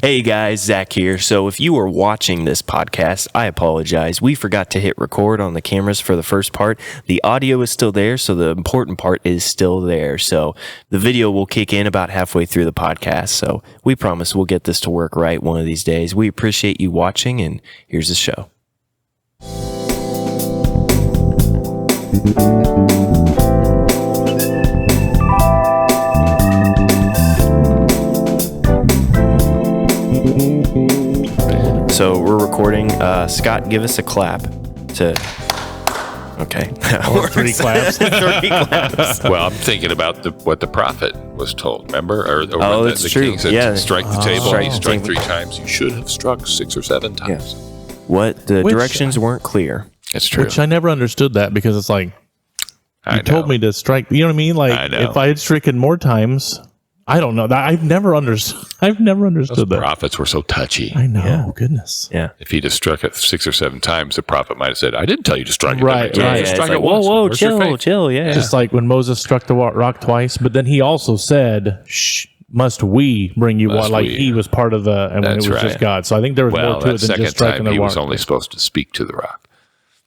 Hey guys, Zach here. So if you are watching this podcast, I apologize. We forgot to hit record on the cameras for the first part. The audio is still there, so the important part is still there. So the video will kick in about halfway through the podcast. So we promise we'll get this to work right one of these days. We appreciate you watching, and here's the show. So we're recording. Scott, give us a clap to... Okay. Or 3 claps. 3 claps. Well, I'm thinking about what the prophet was told, remember? Or that's the true. king said, Yeah. strike the table. Strike He the struck table. 3 times. You should have struck 6 or 7 times. What? The directions weren't clear. It's true. Which I never understood that, because it's like, I you told know. me to strike. You know what I mean? Like, I know. if I had stricken more times, I don't know. I've never understood. I've never understood Those that. prophets were so touchy. I know. Yeah. Goodness. Yeah. If he'd have struck it 6 or 7 times, the prophet might have said, I didn't tell you to strike it. Right, that many right. times. Yeah, Just it's strike like, it whoa, once. whoa, Where's your faith? chill. Yeah. Just like when Moses struck the rock twice, but then he also said, "Shh, must we bring you water?" Like, we? he was part of the, and when it That's was just right. God. So I think there was Well, more to that it than second just striking time, the he rock. was only supposed to speak to the rock.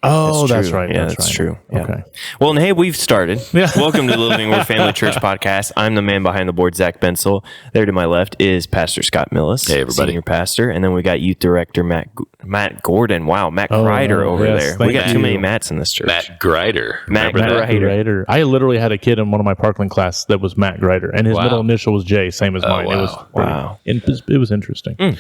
Oh, that's true. right. Yeah, that's that's right. true. Yeah. Okay. Well, and hey, we've started. Yeah. Welcome to the Living Word Family Church podcast. I'm the man behind the board, Zach Bensel. There to my left is Pastor Scott Millis, Hey, everybody. senior pastor, and then we got youth director Matt Gordon. Wow, Matt Greider over yes, there. thank We got too you. many Matts in this church. Matt Greider. Matt Remember that? Greider. I literally had a kid in one of my Parkland class that was Matt Greider, and his Wow. middle initial was J, same as mine. It was Wow. it was interesting.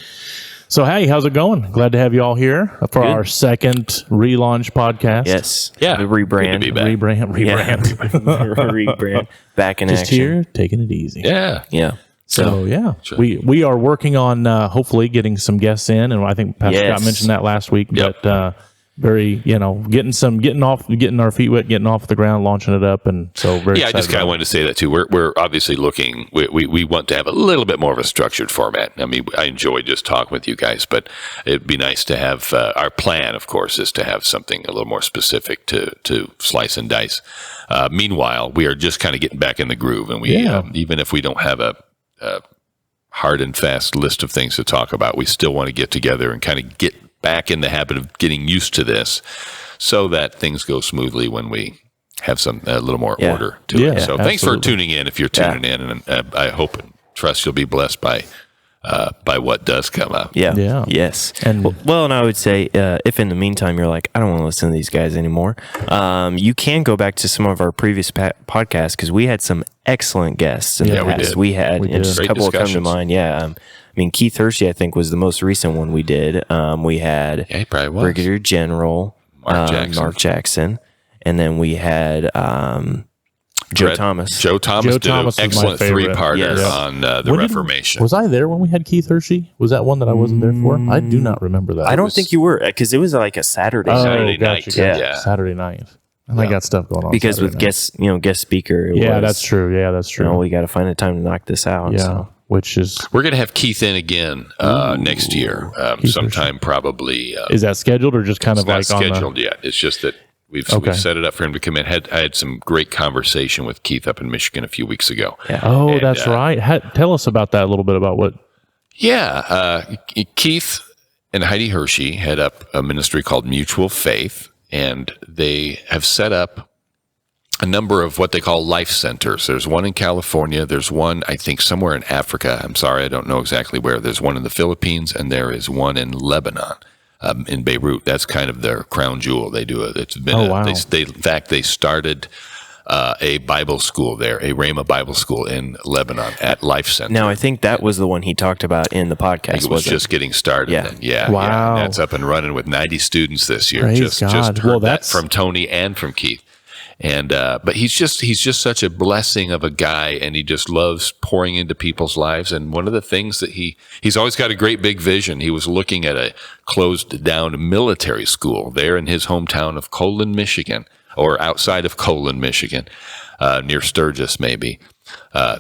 So, hey, how's it going? Glad to have you all here for our second relaunch podcast. Yes. Yeah. The Good rebrand. to be back. Rebrand. Yeah. rebrand. Back in Just action. here, taking it easy. Yeah. Yeah. So yeah, Sure. we are working on hopefully getting some guests in, and I think Pastor Yes. Scott mentioned that last week. Yep. But very, getting our feet wet, getting off the ground, launching it up, and so very. Yeah, I just kind of wanted to say that too. We're obviously looking. We want to have a little bit more of a structured format. I mean, I enjoy just talking with you guys, but it'd be nice to have. Our plan, of course, is to have something a little more specific to slice and dice. Meanwhile, we are just kind of getting back in the groove, and we even if we don't have a hard and fast list of things to talk about, we still want to get together and kind of get back in the habit of getting used to this, so that things go smoothly when we have a little more order to it. So thanks for tuning in. If you're tuning in, and I hope and trust you'll be blessed by what does come out. Yeah. Yeah. Yes. And- and I would say, if in the meantime you're like, I don't want to listen to these guys anymore, you can go back to some of our previous podcasts, because we had some excellent guests in the we past. did. We had, We and did. just a Great couple will come to discussions. mind. Yeah. I mean, Keith Hershey, I think, was the most recent one we did. We had Yeah, he probably was. Brigadier General Mark Jackson, and then we had Joe Thomas. Joe Thomas Joe did Thomas an was my excellent favorite. 3-parter Yes. on the When did- Reformation. Was I there when we had Keith Hershey? Was that one that I wasn't there for? I do not remember that. I don't think you were, because it was like a Saturday night. Saturday night. gotcha. Yeah. Saturday night. And I got stuff going on. Because Saturday with night. guest speaker, it Yeah, was, that's true. Yeah, that's true. we got to find a time to knock this out. yeah, So. which is We're going to have Keith in again next year, sometime probably. is that scheduled or just kind It's of not like on the? scheduled yet. It's just that we've set it up for him to come in. I had some great conversation with Keith up in Michigan a few weeks ago. Oh, And, that's right. Tell us about that a little bit about what. Yeah, Keith and Heidi Hershey head up a ministry called Mutual Faith, and they have set up a number of what they call life centers. There's one in California. There's one, I think, somewhere in Africa. I'm sorry, I don't know exactly where. There's one in the Philippines, and there is one in Lebanon, in Beirut. That's kind of their crown jewel. They do it. It's been. Wow. In fact, they started a Bible school there, a Rhema Bible school in Lebanon at Life Center. Now, I think that was the one he talked about in the podcast. I think it was just getting started. Yeah. Then. Yeah. Wow. Yeah. And that's up and running with 90 students this year. Praise Just God. heard Well, that that's- from Tony and from Keith. And but he's just such a blessing of a guy, and he just loves pouring into people's lives. And one of the things that he's always got a great big vision. He was looking at a closed down military school there in his hometown of Colon, Michigan, or outside of Colon, Michigan, near Sturgis, maybe,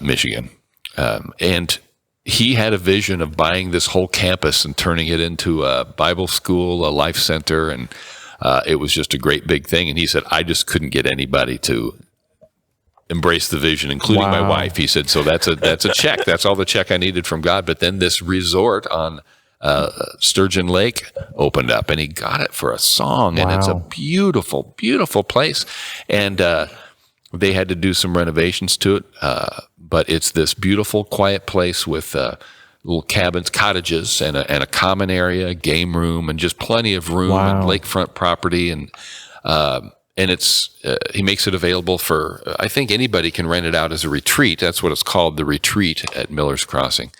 Michigan. And he had a vision of buying this whole campus and turning it into a Bible school, a life center, and it was just a great big thing. And he said, I just couldn't get anybody to embraced the vision, including my wife. He said, so that's a check. That's all the check I needed from God. But then this resort on Sturgeon Lake opened up, and he got it for a song. And it's a beautiful, beautiful place. And they had to do some renovations to it. But it's this beautiful, quiet place with little cabins, cottages, and a common area, a game room, and just plenty of room and lakefront property. And it's he makes it available for, I think anybody can rent it out as a retreat. That's what it's called, the retreat at Miller's Crossing.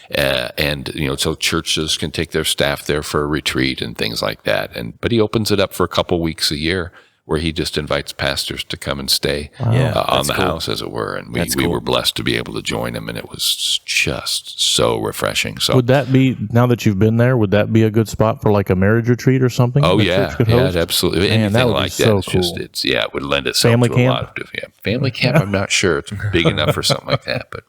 And so churches can take their staff there for a retreat and things like that. But he opens it up for a couple weeks a year, where he just invites pastors to come and stay on the house, as it were. And we were blessed to be able to join him, and it was just so refreshing. So would that be, now that you've been there, would that be a good spot for like a marriage retreat or something? Oh, yeah. Yeah, absolutely. Man, anything that would like be that. so It's cool. just, it would lend itself Family to camp? a lot of different. Family camp, I'm not sure. It's big enough for something like that. But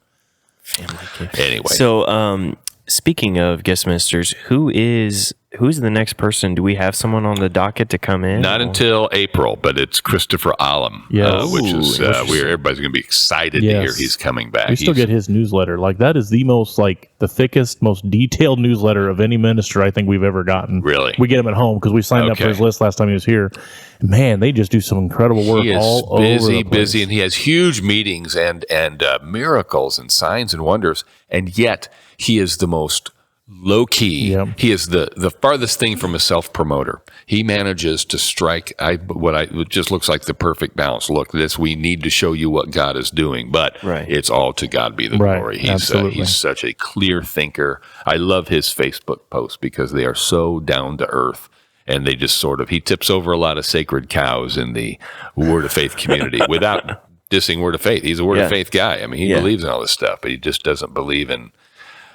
Family camp. Anyway. So, speaking of guest ministers, who's the next person? Do we have someone on the docket to come in? Not until April, but it's Christopher Allam, which is everybody's going to be excited to hear he's coming back. We still get his newsletter. Like, that is the most, the thickest, most detailed newsletter of any minister I think we've ever gotten. Really? We get him at home because we signed up for his list last time he was here. Man, they just do some incredible work all over the place. Busy, and he has huge meetings and miracles and signs and wonders, and yet he is the most low-key. Yep. He is the farthest thing from a self-promoter. He manages to strike what just looks like the perfect balance. Look, we need to show you what God is doing, but it's all to God be the glory. He's such a clear thinker. I love his Facebook posts because they are so down to earth. And they just he tips over a lot of sacred cows in the Word of Faith community without dissing Word of Faith. He's a Word of Faith guy. I mean, he believes in all this stuff, but he just doesn't believe in,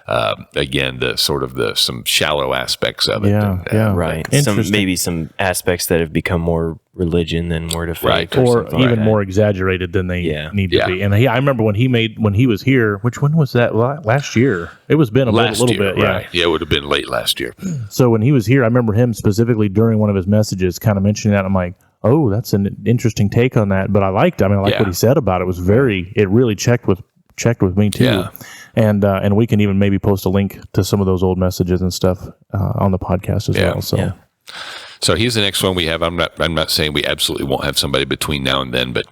again, some shallow aspects of it. Right. Maybe some aspects that have become more religion than Word of Faith. Or even more exaggerated than they need to be. And I remember when he was here, when was that? Last year. It was been a little bit. Right. Yeah, it would have been late last year. So when he was here, I remember him specifically during one of his messages kind of mentioning that. I'm like, oh, that's an interesting take on that. But I liked what he said about it. It was it really checked with me too. Yeah. And we can even maybe post a link to some of those old messages and stuff on the podcast as well. So. So he's the next one we have. I'm not saying we absolutely won't have somebody between now and then, but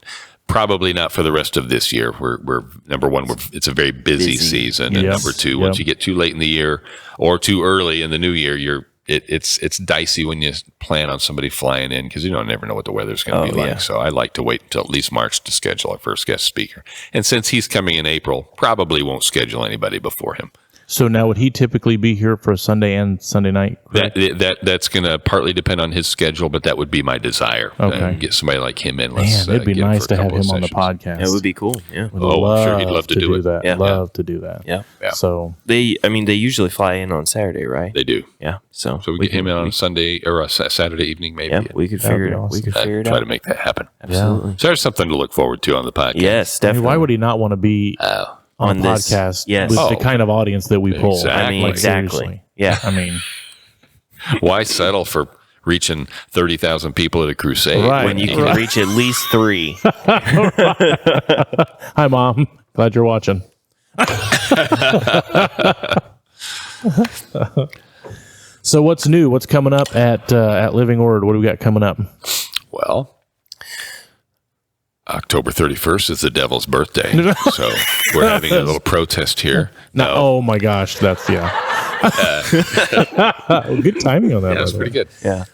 probably not for the rest of this year. We're number one, it's a very busy season, and number two, once you get too late in the year or too early in the new year, it's dicey when you plan on somebody flying in because you never know what the weather's going to be like. So I like to wait until at least March to schedule our first guest speaker. And since he's coming in April, probably won't schedule anybody before him. So now, would he typically be here for Sunday and Sunday night? That's going to partly depend on his schedule, but that would be my desire. Get somebody like him in. Man, it'd be nice to have him on the podcast. It would be cool. Yeah. I'm sure he'd love to do that. Love to do that. Yeah. So they usually fly in on Saturday, right? They do. Yeah. So we get him in on a Sunday or a Saturday evening, maybe. Yeah, we could figure it out. We could figure it out. Try to make that happen. Absolutely. So there's something to look forward to on the podcast. Yes, definitely. Why would he not want to be on the podcast with the kind of audience that we pull? Exactly. Exactly. Seriously. Yeah. Why settle for reaching 30,000 people at a crusade when you can reach at least 3? Hi, Mom. Glad you're watching. So what's new? What's coming up at Living Word? What do we got coming up? Well, October 31st is the devil's birthday, so we're having a little protest here. No. Oh my gosh, that's good timing on that. Yeah, that's pretty good. Yeah.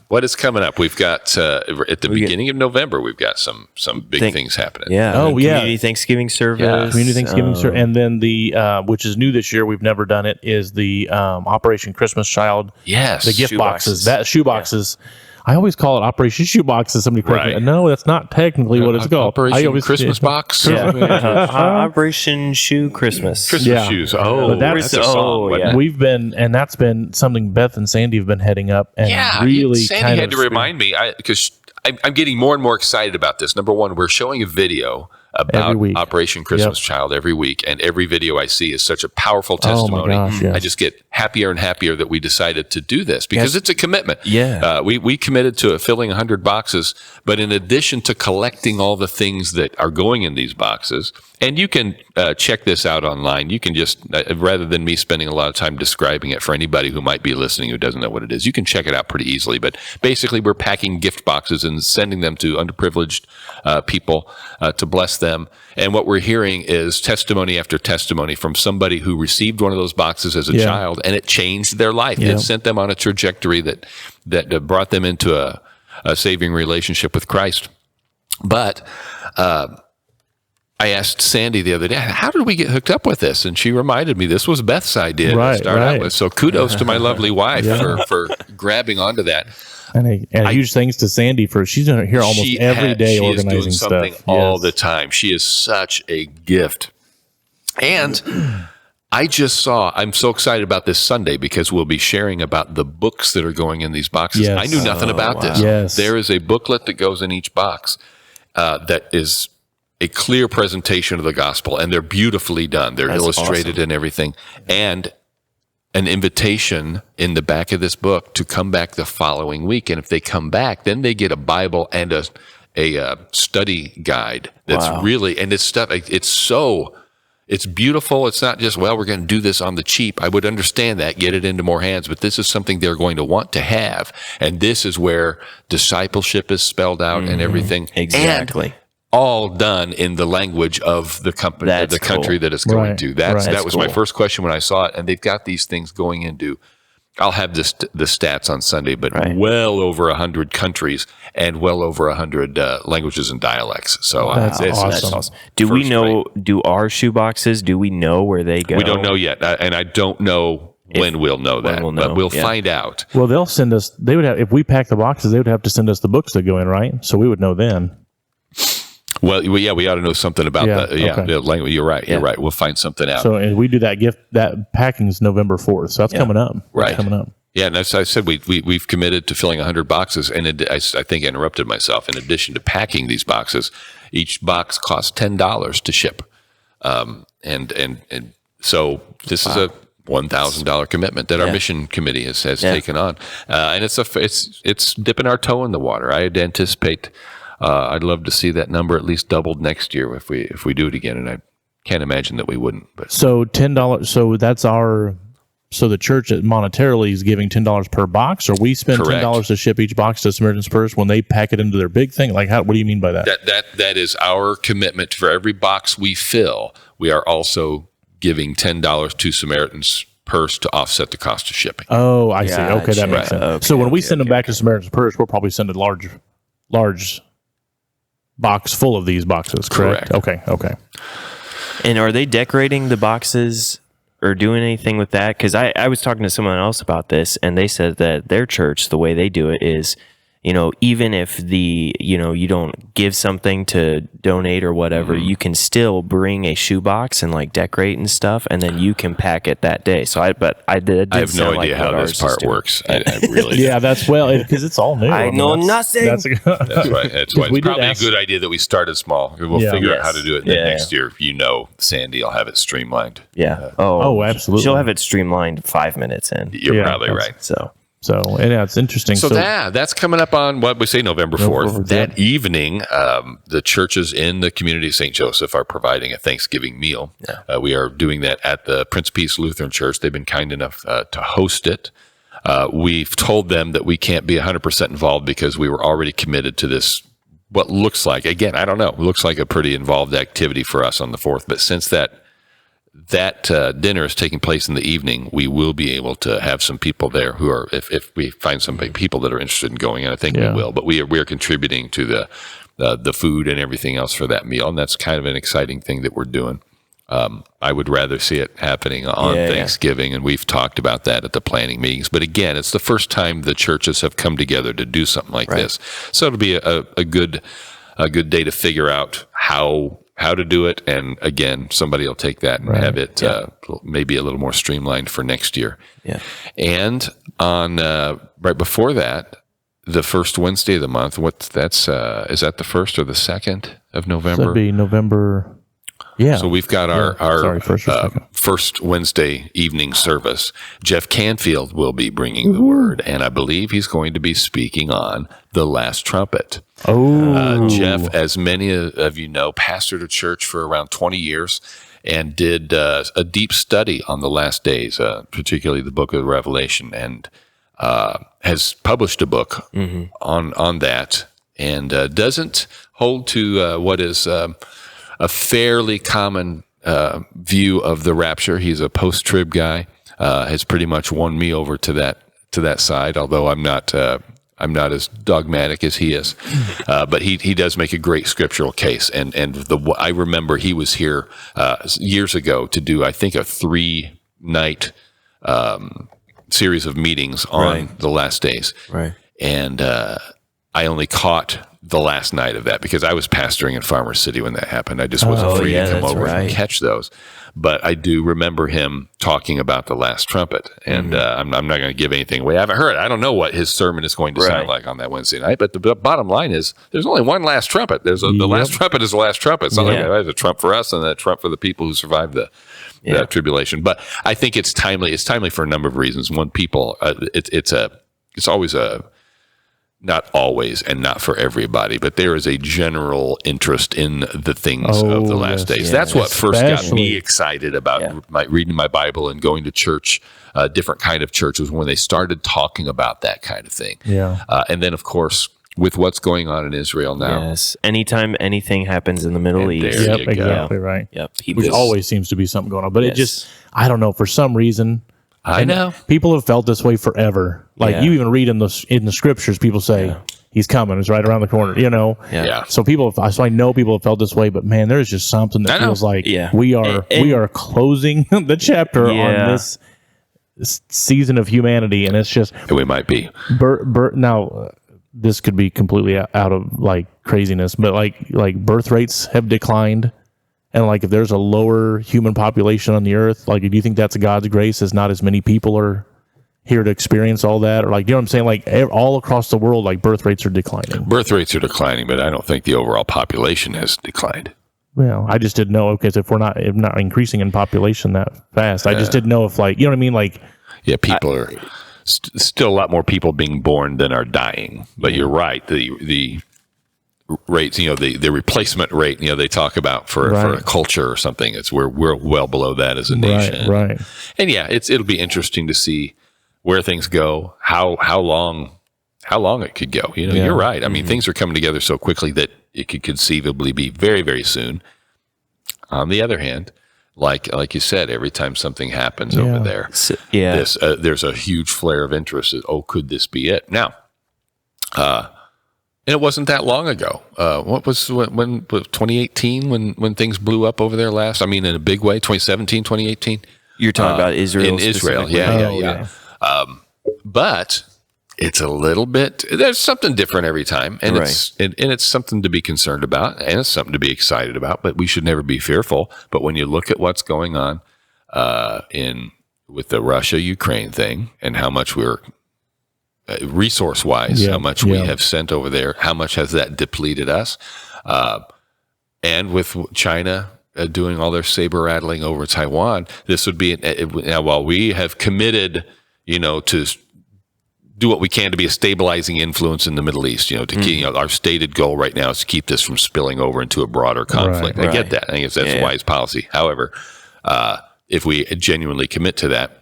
What is coming up? We've got at the beginning of November. We've got some big things happening. Yeah. Community Thanksgiving service. Yeah. Community Thanksgiving service, and then the which is new this year. We've never done it. Is the Operation Christmas Child? Yes. The gift boxes. That shoeboxes. Yeah. I always call it Operation Shoeboxes. Somebody correct me. No, that's not technically what it's called. Operation Christmas Box? Operation Shoe Christmas. Christmas shoes. Oh, that's a song. Yeah. We've been, and that's been something Beth and Sandy have been heading up. And really Sandy had to remind me, because I'm getting more and more excited about this. Number one, we're showing a video about Operation Christmas Child every week, and every video I see is such a powerful testimony. Oh my gosh, yes. I just get happier and happier that we decided to do this because it's a commitment. Yeah. We committed to filling 100 boxes, but in addition to collecting all the things that are going in these boxes, and you can check this out online. You can just, rather than me spending a lot of time describing it for anybody who might be listening who doesn't know what it is, you can check it out pretty easily. But basically, we're packing gift boxes and sending them to underprivileged people to bless them. And what we're hearing is testimony after testimony from somebody who received one of those boxes as a child, and it changed their life. It sent them on a trajectory that brought them into a saving relationship with Christ. But I asked Sandy the other day, how did we get hooked up with this? And she reminded me this was Beth's idea to start out with. So kudos to my lovely wife for grabbing onto that. And huge thanks to Sandy for she's here almost every day organizing She is doing something stuff all the time. She is such a gift. And I'm so excited about this Sunday because we'll be sharing about the books that are going in these boxes. Yes. I knew nothing about this. Yes. There is a booklet that goes in each box that is a clear presentation of the gospel, and they're beautifully done. They're illustrated and everything. And an invitation in the back of this book to come back the following week. And if they come back, then they get a Bible and a study guide that's really, and it's stuff, it's beautiful. It's not just, we're going to do this on the cheap. I would understand that, get it into more hands, but this is something they're going to want to have. And this is where discipleship is spelled out and everything. Exactly. And all done in the language of the company, the country that it's going to. That was my first question when I saw it. And they've got these things going into, I'll have the stats on Sunday, but well over 100 countries and well over 100 languages and dialects. So that's awesome. Do we know, do our shoeboxes, do we know where they go? We don't know yet. And I don't know when we'll know that, but we'll find out. Well, they'll send us, they would have, if we pack the boxes, they would have to send us the books that go in, right? So we would know then. Well, yeah, we ought to know something about that. Yeah, the language. You're right. You're right. We'll find something out. So, and we do that that packing is November 4th. So that's coming up. Right. Coming up. Yeah, and as I said, we've committed to filling 100 boxes, and I think I interrupted myself. In addition to packing these boxes, each box costs $10 to ship, and so this is a $1,000 commitment that our mission committee has taken on, and it's dipping our toe in the water. I'd anticipate. I'd love to see that number at least doubled next year if we do it again, and I can't imagine that we wouldn't. But so $10. So that's so the church monetarily is giving $10 per box, or we spend $10 to ship each box to Samaritan's Purse when they pack it into their big thing. Like, what do you mean by that? That is our commitment. For every box we fill, we are also giving $10 to Samaritan's Purse to offset the cost of shipping. Oh, I see. Okay, that makes sense. Okay, so when we send them back to Samaritan's Purse, we'll probably send a large box full of these boxes, correct? Okay. And are they decorating the boxes or doing anything with that? Because I was talking to someone else about this, and they said that their church, the way they do it is, even if you don't give something to donate or whatever, you can still bring a shoebox and like decorate and stuff, and then you can pack it that day. So I have no idea how this part works. I really that's because it's all new. I know nothing. That's right. That's why it's probably a good idea that we started small. We'll figure out how to do it next year. Sandy will have it streamlined. Yeah. Absolutely. She'll have it streamlined 5 minutes in. You're probably right. So it's interesting. So that's coming up on what we say November 4th. That evening, the churches in the community of St. Joseph are providing a Thanksgiving meal. Yeah. We are doing that at the Prince of Peace Lutheran Church. They've been kind enough to host it. We've told them that we can't be 100% involved because we were already committed to this, what looks like, again, I don't know, it looks like a pretty involved activity for us on the 4th. But since that dinner is taking place in the evening, we will be able to have some people there who are, if we find some people that are interested in going, and I think we will, but we are contributing to the food and everything else for that meal, and that's kind of an exciting thing that we're doing. I would rather see it happening on Thanksgiving, and we've talked about that at the planning meetings. But again, it's the first time the churches have come together to do something like this, so it'll be a good day to figure out how to do it. And again, somebody will take that and have it maybe a little more streamlined for next year. Yeah. And on right before that, the first Wednesday of the month. Is that the 1st or the 2nd of November? That'd be November. Yeah. So we've got our first Wednesday evening service. Jeff Canfield will be bringing the word, and I believe he's going to be speaking on the last trumpet. Jeff, as many of you know, pastored a church for around 20 years and did a deep study on the last days, particularly the book of Revelation, and has published a book on that, and doesn't hold to what is a fairly common view of the rapture. He's a post-trib guy. Has pretty much won me over to that side, although I'm not as dogmatic as he is. But he does make a great scriptural case. And I remember he was here years ago to do, I think, a 3-night series of meetings on the last days. Right. And I only caught the last night of that because I was pastoring in Farmers City when that happened. I just wasn't free to come over and catch those. But I do remember him talking about the last trumpet, and I'm not going to give anything away. I haven't heard it. I don't know what his sermon is going to sound like on that Wednesday night. But the bottom line is, there's only one last trumpet. The last trumpet is the last trumpet. It's not like there's a trump for us and a trump for the people who survived the tribulation. But I think it's timely. It's timely for a number of reasons. One, people, it's always a. Not always and not for everybody, but there is a general interest in the things of the last days. Yeah. That's what first got me excited about reading my Bible and going to church, different kind of churches, when they started talking about that kind of thing. Yeah. And then, of course, with what's going on in Israel now. Yes. Anytime anything happens in the Middle East. There Yep, exactly right. Yep. Which always seems to be something going on. But it just, I don't know, for some reason. I know. People have felt this way forever. Like you even read in the scriptures, people say, he's coming, it's right around the corner, you know? Yeah. So I know people have felt this way, but man, there's just something that feels like we are closing the chapter on this season of humanity, and it's just... We might be. Now, this could be completely out of like craziness, but like birth rates have declined. And like, if there's a lower human population on the earth, like, do you think that's God's grace as not as many people are here to experience all that? Or like, you know what I'm saying? Like, all across the world, like, birth rates are declining. Birth rates are declining, but I don't think the overall population has declined. Well, I just didn't know, because if we're not increasing in population that fast, I just didn't know if, like, you know what I mean? Like, yeah, people are still a lot more people being born than are dying. But you're right. The rates, you know, the replacement rate, you know, they talk about for a culture or something, we're well below that as a nation. Right. And yeah, it'll be interesting to see where things go, how long it could go. You know, you're right. I mean, things are coming together so quickly that it could conceivably be very, very soon. On the other hand, like you said, every time something happens over there, there's a huge flare of interest. Could this be it? Now, and it wasn't that long ago. When 2018 when things blew up over there last? I mean, in a big way. 2017, 2018. You're talking about Israel. In Israel, yeah. But it's a little bit. There's something different every time, and it's something to be concerned about, and it's something to be excited about. But we should never be fearful. But when you look at what's going on with the Russia-Ukraine thing, and how much we're resource-wise, how much we have sent over there, how much has that depleted us? And with China doing all their saber-rattling over Taiwan, this would be, now while we have committed, to do what we can to be a stabilizing influence in the Middle East, to keep, our stated goal right now is to keep this from spilling over into a broader conflict. I get that. I think that's wise policy. However, if we genuinely commit to that,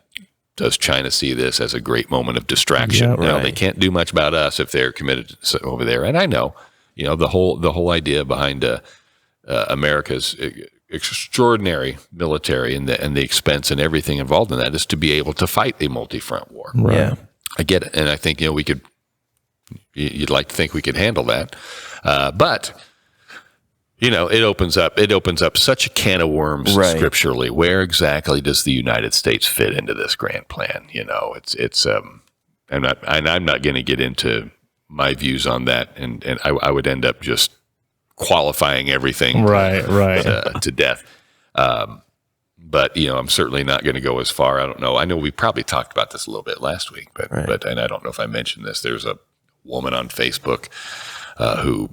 does China see this as a great moment of distraction? Now, they can't do much about us if they're committed over there. And I know, the whole idea behind America's extraordinary military and the expense and everything involved in that is to be able to fight a multi-front war. Right. Yeah. I get it. And I think, we could, you'd like to think we could handle that. But it opens up such a can of worms scripturally. Where exactly does the United States fit into this grand plan? I'm not going to get into my views on that, and I would end up just qualifying everything to death. But I'm certainly not going to go as far. I don't know. I know we probably talked about this a little bit last week, but and I don't know if I mentioned this. There's a woman on Facebook who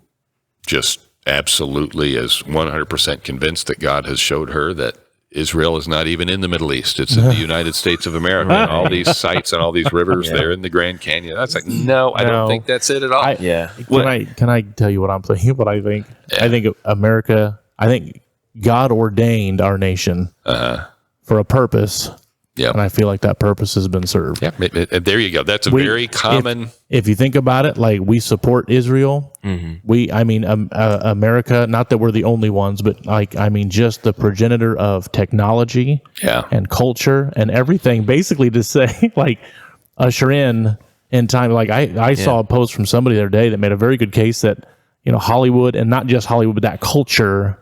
just absolutely is 100% convinced that God has showed her that Israel is not even in the Middle East. It's in the United States of America. And all these sites and all these rivers there in the Grand Canyon. That's like, no, I don't think that's it at all. Can I tell you what I'm thinking? What I think? I think America. I think God ordained our nation for a purpose. Yeah, and I feel like that purpose has been served. Yeah, there you go. That's a very common. If you think about it, like we support Israel. America. Not that we're the only ones, but just the progenitor of technology, and culture and everything. Basically, to say like usher in time. Like I saw a post from somebody the other day that made a very good case that Hollywood, and not just Hollywood, but that culture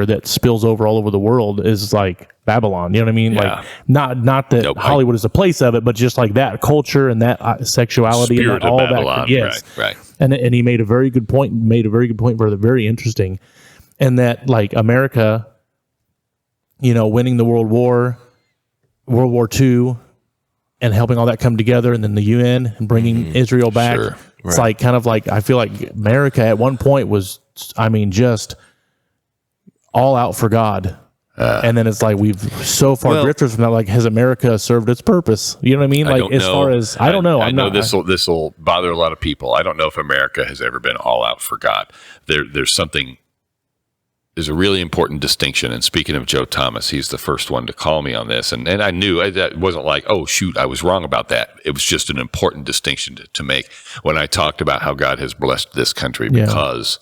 that spills over all over the world is like Babylon. You know what I mean? Yeah. Like not that Hollywood is a place of it, but just like that culture and that sexuality Spirit and all of Babylon. that. Yes. Right. And he made a very good point. For the very interesting, and that like America, winning the World War II, and helping all that come together, and then the UN and bringing Israel back. Sure. It's like kind of like I feel like America at one point was, just all out for God. And then it's like we've so far drifted from that. Like, has America served its purpose? You know what I mean? Like, far as I don't know. I know this will bother a lot of people. I don't know if America has ever been all out for God. There's a really important distinction. And speaking of Joe Thomas, he's the first one to call me on this. And I knew that wasn't like, oh, shoot, I was wrong about that. It was just an important distinction to make when I talked about how God has blessed this country because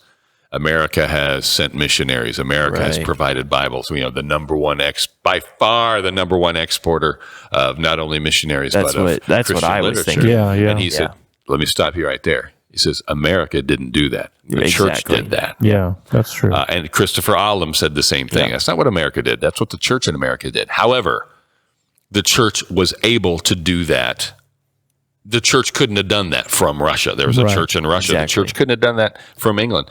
America has sent missionaries. America has provided Bibles. By far the number one exporter of not only missionaries, but of Christian what I was literature. thinking. Yeah. And he said, let me stop you right there. He says, America didn't do that. The church did that. Yeah, that's true. And Christopher Alam said the same thing. That's not what America did. That's what the church in America did. However, the church was able to do that. The church couldn't have done that from Russia. There was a church in Russia. The church couldn't have done that from England.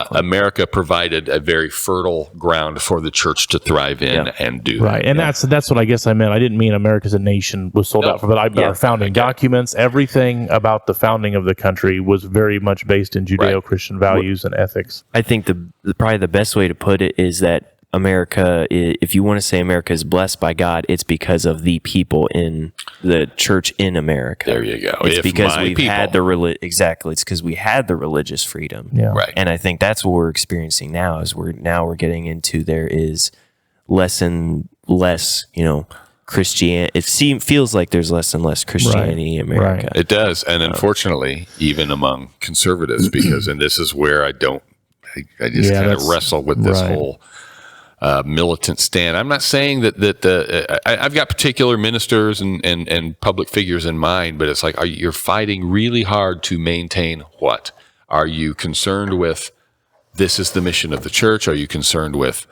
America provided a very fertile ground for the church to thrive in and do. Right, and that's what I guess I meant. I didn't mean America as a nation was sold out for, but our founding documents, everything about the founding of the country was very much based in Judeo-Christian values and ethics. I think probably the best way to put it is that America, if you want to say America is blessed by God, it's because of the people in the church in America. There you go. It's because we've had It's because we had the religious freedom. Yeah. Right. And I think that's what we're experiencing now. We're getting into there is less and less, Christianity. It feels like there's less and less Christianity in America. Right. It does, and unfortunately, even among conservatives, and this is where I just kind of wrestle with this whole militant stand. I'm not saying that I've got particular ministers and public figures in mind, but it's like you're fighting really hard to maintain what? Are you concerned with this is the mission of the church? Are you concerned with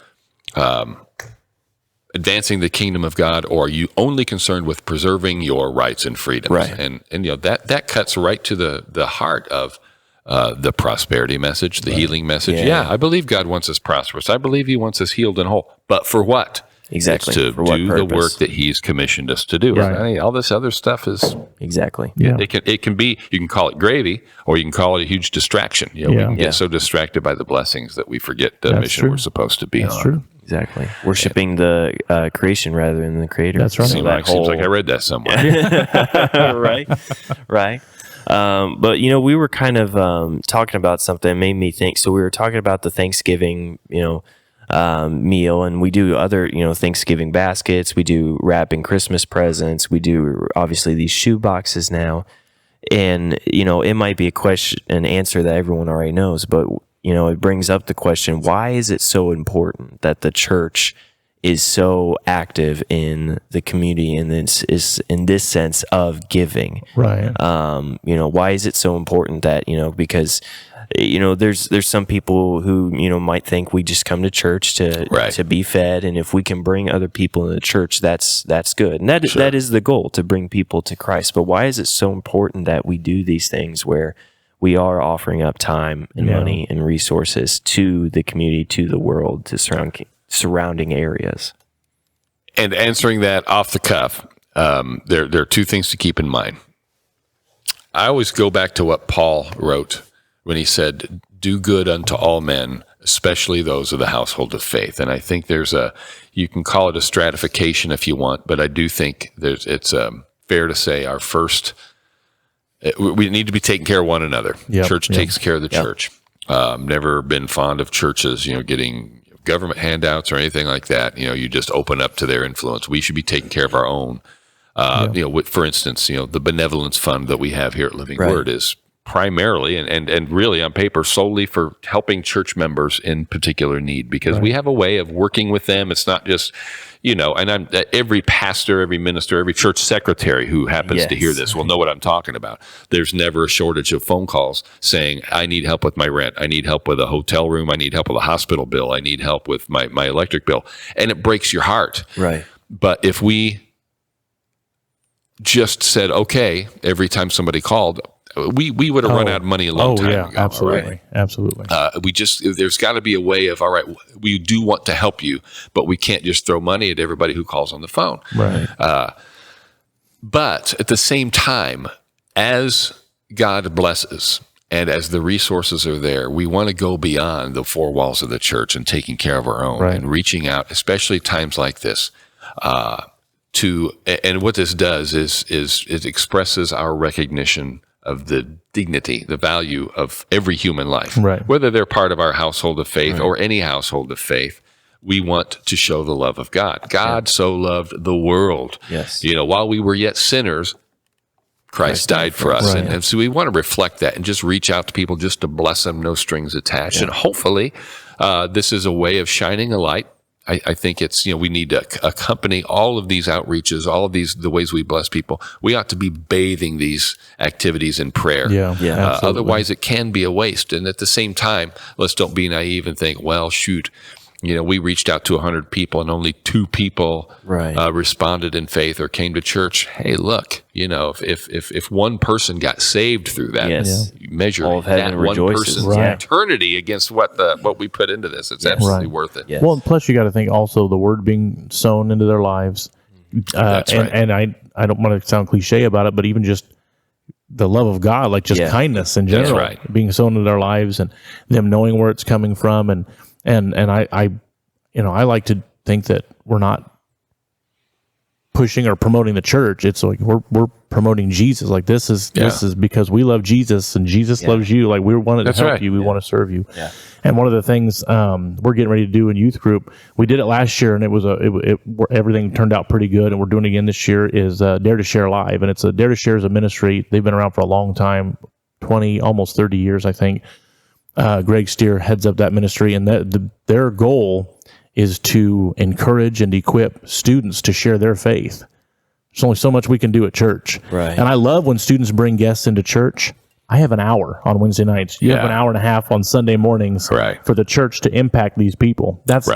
advancing the kingdom of God, or are you only concerned with preserving your rights and freedoms? Right. And that cuts right to the heart of the prosperity message, the healing message. Yeah, I believe God wants us prosperous. I believe He wants us healed and whole. But for what? Exactly. It's to do the work that He's commissioned us to do. Right. I mean, all this other stuff is exactly. Yeah. It can be. You can call it gravy, or you can call it a huge distraction. We can get so distracted by the blessings that we forget the mission we're supposed to be on. That's true. Exactly. Worshiping the creation rather than the creator. That's right. Seems like I read that somewhere. Right. But we were kind of talking about something that made me think. So we were talking about the Thanksgiving, meal, and we do other, Thanksgiving baskets. We do wrapping Christmas presents. We do obviously these shoe boxes now, and it might be an answer that everyone already knows, but it brings up the question: why is it so important that the church is so active in the community and is in this sense of giving? Right. Why is it so important that, because, there's some people who, might think we just come to church to be fed. And if we can bring other people in the church, that's good. And that is the goal, to bring people to Christ. But why is it so important that we do these things where we are offering up time and money and resources to the community, to the world, to surrounding areas? And answering that off the cuff, there are two things to keep in mind. I always go back to what Paul wrote when he said, "Do good unto all men, especially those of the household of faith." And I think you can call it a stratification if you want, but I do think it's fair to say our first, we need to be taking care of one another. Church takes care of the church. Never been fond of churches, getting government handouts or anything like that. You just open up to their influence. We should be taking care of our own. For instance, the benevolence fund that we have here at Living Word is primarily and really on paper solely for helping church members in particular need, because we have a way of working with them. It's not just, and every pastor, every minister, every church secretary who happens to hear this will know what I'm talking about. There's never a shortage of phone calls saying, I need help with my rent. I need help with a hotel room. I need help with a hospital bill. I need help with my electric bill. And it breaks your heart. Right. But if we just said, okay, every time somebody called, we would have run out of money a long time ago. Absolutely. Right? Absolutely. There's got to be a way of, all right, we do want to help you, but we can't just throw money at everybody who calls on the phone. Right. But at the same time, as God blesses and as the resources are there, we want to go beyond the four walls of the church and taking care of our own and reaching out, especially times like this, and what this does is it expresses our recognition of the dignity, the value of every human life, whether they're part of our household of faith or any household of faith. We want to show the love of God. God so loved the world. Yes. While we were yet sinners, Christ died for us. And so we want to reflect that and just reach out to people just to bless them, no strings attached. And hopefully this is a way of shining a light. I think it's, we need to accompany all of these outreaches, all of the ways we bless people. We ought to be bathing these activities in prayer. Otherwise, it can be a waste. And at the same time, let's don't be naive and think, well, shoot, we reached out to 100 people and only 2 people responded in faith or came to church. Hey, look, if one person got saved through that, you measure all of that one person's eternity against what we put into this. It's absolutely worth it. Yes. Well, and plus you got to think also the word being sown into their lives. That's right. And I don't want to sound cliche about it, but even just the love of God, like just kindness in general, being sown into their lives and them knowing where it's coming from. And I like to think that we're not pushing or promoting the church. It's like we're promoting Jesus. Like this is because we love Jesus and Jesus loves you. Like we wanted to help you. We want to serve you. Yeah. And one of the things we're getting ready to do in youth group, we did it last year and it was everything turned out pretty good. And we're doing it again this year is Dare to Share Live. And it's Dare to Share is a ministry. They've been around for a long time, 20, almost 30 years, I think. Greg Steer heads up that ministry, and their goal is to encourage and equip students to share their faith. There's only so much we can do at church. Right. And I love when students bring guests into church. I have an hour on Wednesday nights. You have an hour and a half on Sunday mornings for the church to impact these people. That's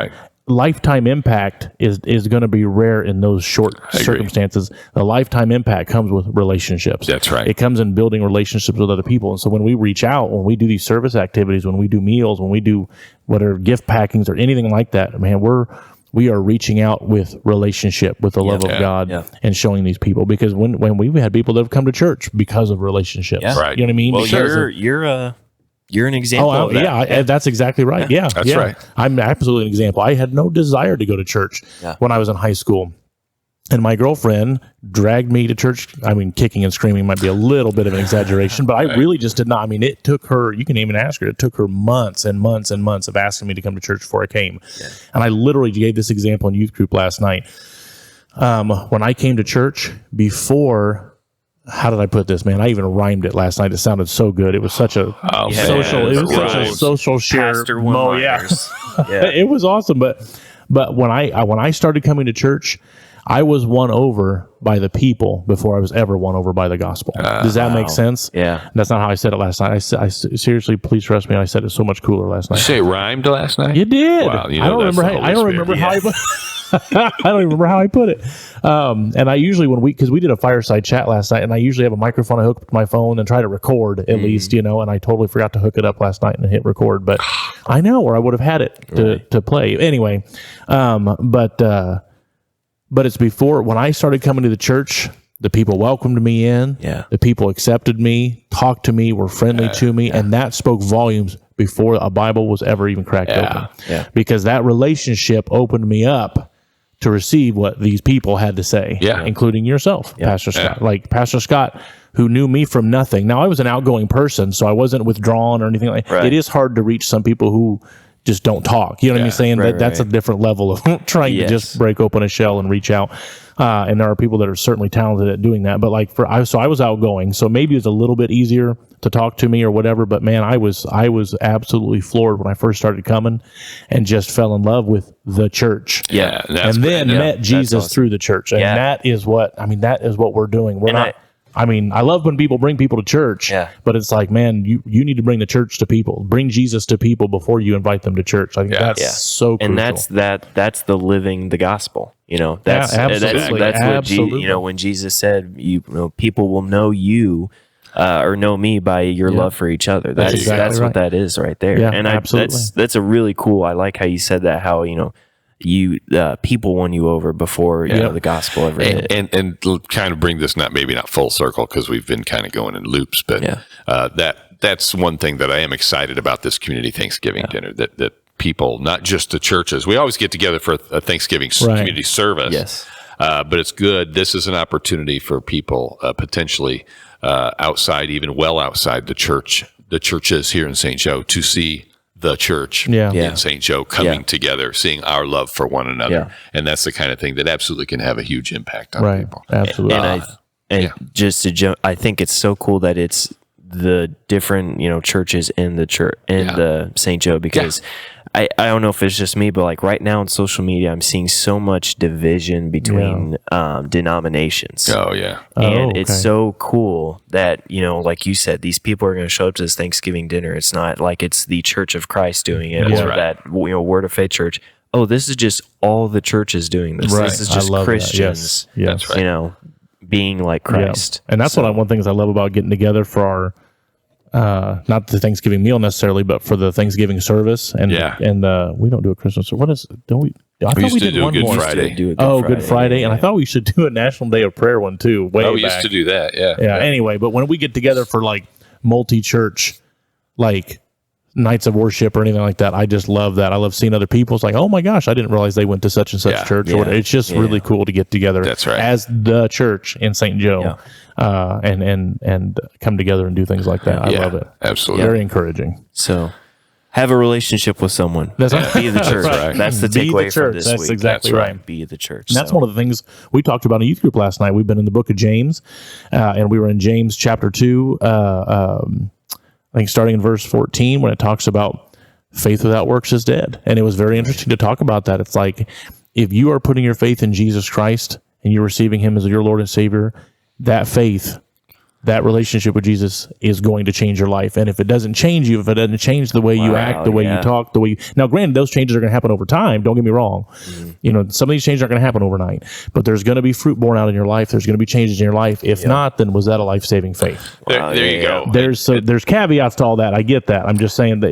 lifetime impact is going to be rare in those short circumstances. The lifetime impact comes with relationships. That's right. It comes in building relationships with other people. And so when we reach out, when we do these service activities, when we do meals, when we do whatever gift packings or anything like that, man, we are reaching out with relationship, with the love of God and showing these people. Because when we've had people that have come to church because of relationships, you know what I mean? Well, you're an example of that. Yeah, that's exactly right. Yeah, that's right. I'm absolutely an example. I had no desire to go to church when I was in high school. And my girlfriend dragged me to church. I mean, kicking and screaming might be a little bit of an exaggeration, but I really just did not. I mean, it took her, you can even ask her, it took her months and months and months of asking me to come to church before I came. Yeah. And I literally gave this example in youth group last night. When I came to church before... How did I put this, man? I even rhymed it last night. It sounded so good. It was such a social share. It was awesome. But when I started coming to church, I was won over by the people before I was ever won over by the gospel. Does that make sense? Yeah. That's not how I said it last night. I seriously, please trust me. I said it so much cooler last night. Did you say it rhymed last night? You did. Wow, I don't remember how I put I don't even remember how I put it. And I usually, because we did a fireside chat last night, and I usually have a microphone I hook up to my phone and try to record at least, and I totally forgot to hook it up last night and hit record, but I know where I would have had it to play. Anyway, but it's before, when I started coming to the church, The people welcomed me in. Yeah. The people accepted me, talked to me, were friendly to me, and that spoke volumes before a Bible was ever even cracked open. Yeah. Because that relationship opened me up to receive what these people had to say, including yourself, Pastor Scott. Like Pastor Scott, who knew me from nothing. Now, I was an outgoing person, so I wasn't withdrawn or anything like that. Right. It is hard to reach some people who just don't talk. You know what I'm saying? That's a different level of trying to just break open a shell and reach out. And there are people that are certainly talented at doing that. But like so I was outgoing, so maybe it's a little bit easier to talk to me or whatever. But man, I was absolutely floored when I first started coming, and just fell in love with the church. Yeah, and then met Jesus through the church, and that is what we're doing. We're not. I love when people bring people to church, but it's like, man, you need to bring the church to people. Bring Jesus to people before you invite them to church. I think that's so crucial. And that's the living the gospel. That's absolutely. what when Jesus said, people will know you or know me by your love for each other. That's exactly what that is right there. Yeah, and absolutely. That's a really cool. I like how you said that. How you people won you over before the gospel ever hit. And kind of bring this not full circle, because we've been kind of going in loops, but that's one thing that I am excited about this community Thanksgiving dinner, that people, not just the churches, we always get together for a Thanksgiving community service, but it's good. This is an opportunity for people potentially outside, even well outside the churches here in St. Joe, to see the church in St. Joe coming together, seeing our love for one another. And that's the kind of thing that absolutely can have a huge impact on people. Absolutely. Just to jump, I think it's so cool that it's the different, churches in the church, in the St. Joe, because I don't know if it's just me, but like right now on social media, I'm seeing so much division between denominations. Oh, yeah. And it's so cool that, like you said, these people are going to show up to this Thanksgiving dinner. It's not like it's the Church of Christ doing it, or that, Word of Faith Church. Oh, this is just all the churches doing this. Right. This is just Christians, Yes. That's right. being like Christ. And that's one of the things I love about getting together for our not the Thanksgiving meal necessarily, but for the Thanksgiving service. And we don't do a Christmas. What is? Don't we? I thought we did one Good more. Friday. Good Friday, and I thought we should do a National Day of Prayer one too. We used to do that. Yeah. Anyway, but when we get together for like multi-church, like nights of worship or anything like that, I just love that. I love seeing other people. It's like, oh my gosh, I didn't realize they went to such and such church. Or it's just really cool to get together as the church in St. Joe, and come together and do things like that. I love it. Absolutely. Very encouraging. So have a relationship with someone. That's right. Be the church. That's the takeaway from this That's week. exactly right. Be the church. And that's one of the things we talked about in youth group last night. We've been in the book of James, and we were in James chapter 2, I think starting in verse 14, when it talks about faith without works is dead. And it was very interesting to talk about that. It's like, if you are putting your faith in Jesus Christ and you're receiving him as your Lord and Savior, that faith, that relationship with Jesus is going to change your life. And if it doesn't change you, if it doesn't change the way you act, the way you talk, the way you... Now, granted, those changes are going to happen over time. Don't get me wrong. Some of these changes aren't going to happen overnight. But there's going to be fruit born out in your life. There's going to be changes in your life. If not, then was that a life-saving faith? There you go. There's caveats to all that. I get that. I'm just saying that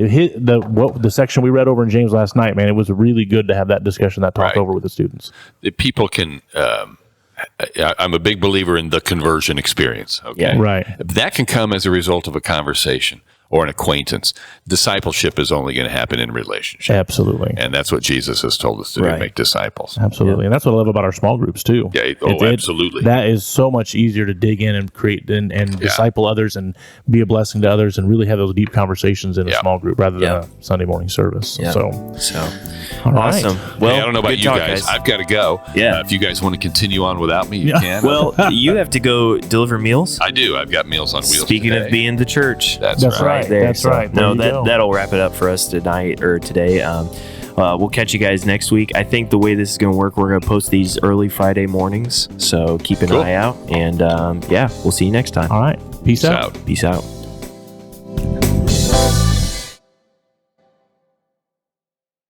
the section we read over in James last night, man, it was really good to have that discussion, that talk over with the students. People can... I'm a big believer in the conversion experience. Okay, yeah, right. That can come as a result of a conversation or an acquaintance. Discipleship is only going to happen in relationship. Absolutely. And that's what Jesus has told us to do, make disciples. Absolutely. And that's what I love about our small groups too. Yeah. Absolutely. That is so much easier to dig in and create and disciple others and be a blessing to others and really have those deep conversations in a small group rather than a Sunday morning service. Yeah. So all right. Awesome. Well, I don't know about you guys. I've got to go. Yeah. If you guys want to continue on without me, you can. Well, you have to go deliver meals. I do. I've got Meals on Wheels. Speaking of being the church. That's right. There. That's right. No, that'll wrap it up for us tonight or today. We'll catch you guys next week. I think the way this is going to work, we're going to post these early Friday mornings. So keep an eye out. And we'll see you next time. All right. Peace out. Peace out.